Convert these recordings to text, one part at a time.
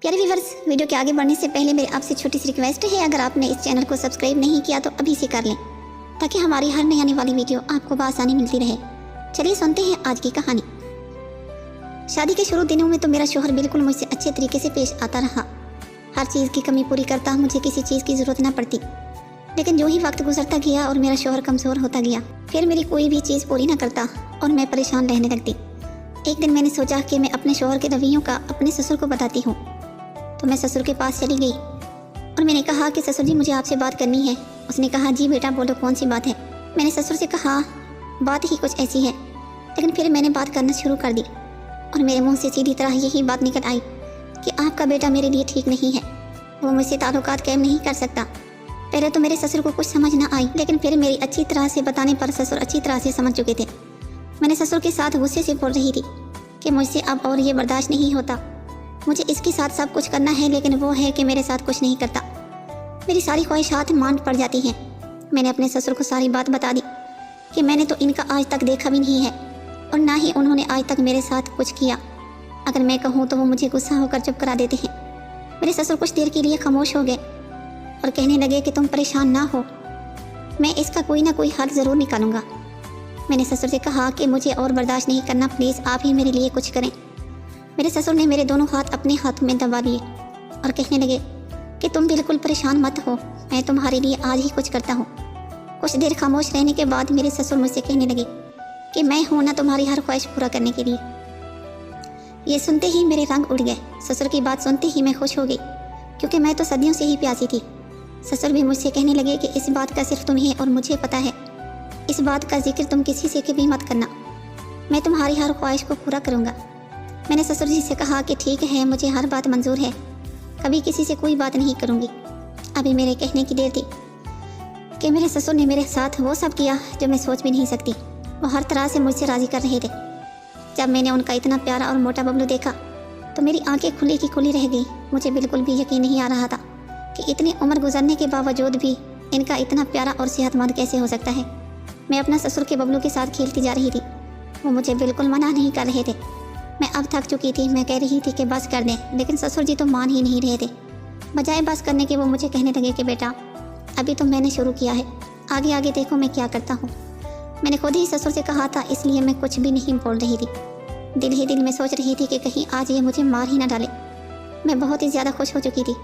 प्यारे viewers, video के आगे बढ़ने से पहले मेरी आपसे छोटी सी रिक्वेस्ट है, अगर आपने इस चैनल को सब्सक्राइब नहीं किया तो अभी से कर लें ताकि हमारी हर नई आने वाली वीडियो आपको बआसानी मिलती रहे। चलिए सुनते हैं आज की कहानी। शादी के शुरू दिनों में तो मेरा शोहर बिल्कुल मुझसे अच्छे तरीके से पेश आता रहा। हर चीज़ की कमी पूरी करता, मुझे किसी चीज़ की ज़रूरत न पड़ती। लेकिन जो ही वक्त गुजरता गया और मेरा शोहर कमज़ोर होता गया, फिर मेरी कोई भी चीज़ पूरी ना करता और मैं परेशान रहने लगती। एक दिन मैंने सोचा कि मैं अपने शोहर के रवैयों का अपने ससुर को बताती हूँ, तो मैं ससुर के पास चली गई और मैंने कहा कि ससुर जी, मुझे आपसे बात करनी है। उसने कहा, जी बेटा बोलो, कौन सी बात है। मैंने ससुर से कहा, बात ही कुछ ऐसी है। लेकिन फिर मैंने बात करना शुरू कर दी और मेरे मुंह से सीधी तरह यही बात निकल आई कि आपका बेटा मेरे लिए ठीक नहीं है, वो मुझसे ताल्लुकात कायम नहीं कर सकता। पहले तो मेरे ससुर को कुछ समझ ना आई, लेकिन फिर मेरी अच्छी तरह से बताने पर ससुर अच्छी तरह से समझ चुके थे। मैंने ससुर के साथ गुस्से से बोल रही थी कि मुझसे अब और ये बर्दाश्त नहीं होता, मुझे इसके साथ सब कुछ करना है, लेकिन वो है कि मेरे साथ कुछ नहीं करता। मेरी सारी ख्वाहिशात मान पड़ जाती हैं। मैंने अपने ससुर को सारी बात बता दी कि मैंने तो इनका आज तक देखा भी नहीं है और ना ही उन्होंने आज तक मेरे साथ कुछ किया। अगर मैं कहूँ तो वो मुझे गुस्सा होकर चुप करा देते हैं। मेरे ससुर कुछ देर के लिए खामोश हो गए और कहने लगे कि तुम परेशान ना हो, मैं इसका कोई ना कोई हल ज़रूर निकालूंगा। मैंने ससुर से कहा कि मुझे और बर्दाश्त नहीं करना, प्लीज़ आप ही मेरे लिए कुछ करें। मेरे ससुर ने मेरे दोनों हाथ अपने हाथों में दबा लिए और कहने लगे कि तुम बिल्कुल परेशान मत हो, मैं तुम्हारे लिए आज ही कुछ करता हूँ। कुछ देर खामोश रहने के बाद मेरे ससुर मुझसे कहने लगे कि मैं हूँ ना तुम्हारी हर ख्वाहिश पूरा करने के लिए। ये सुनते ही मेरे रंग उड़ गए। ससुर की बात सुनते ही मैं खुश हो गई, क्योंकि मैं तो सदियों से ही प्यासी थी। ससुर भी मुझसे कहने लगे कि इस बात का सिर्फ तुम्हें और मुझे पता है, इस बात का जिक्र तुम किसी से कभी मत करना, मैं तुम्हारी हर ख्वाहिश को पूरा करूँगा। मैंने ससुर जी से कहा कि ठीक है, मुझे हर बात मंजूर है, कभी किसी से कोई बात नहीं करूँगी। अभी मेरे कहने की देर थी कि मेरे ससुर ने मेरे साथ वो सब किया जो मैं सोच भी नहीं सकती। वो हर तरह से मुझसे राज़ी कर रहे थे। जब मैंने उनका इतना प्यारा और मोटा बबलू देखा तो मेरी आंखें खुली की खुली रह गई। मुझे बिल्कुल भी यकीन नहीं आ रहा था कि इतनी उम्र गुजरने के बावजूद भी इनका इतना प्यारा और सेहतमंद कैसे हो सकता है। मैं अपना ससुर के बबलू के साथ खेलती जा रही थी, वो मुझे बिल्कुल मना नहीं कर रहे थे। मैं अब थक चुकी थी, मैं कह रही थी कि बस कर दें, लेकिन ससुर जी तो मान ही नहीं रहे थे। बजाय बस करने के वो मुझे कहने लगे कि बेटा अभी तो मैंने शुरू किया है, आगे आगे देखो मैं क्या करता हूँ। मैंने खुद ही ससुर से कहा था, इसलिए मैं कुछ भी नहीं बोल रही थी। दिल ही दिल में सोच रही थी कि कहीं आज ये मुझे मार ही ना डाले। मैं बहुत ही ज़्यादा खुश हो चुकी थी।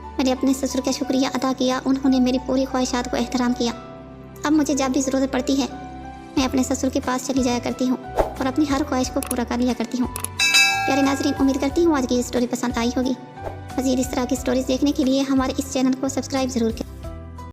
मैंने अपने ससुर का शुक्रिया अदा किया, उन्होंने मेरी पूरी ख्वाहिशात को एहतराम किया। अब मुझे जब भी ज़रूरत पड़ती है मैं अपने ससुर के पास चली जाया करती हूँ और अपनी हर ख्वाहिश को पूरा कर लिया करती हूँ। प्यारे नाज़रीन, उम्मीद करती हूँ आज की ये स्टोरी पसंद आई होगी। मज़ीद इस तरह की स्टोरीज देखने के लिए हमारे इस चैनल को सब्सक्राइब ज़रूर करें।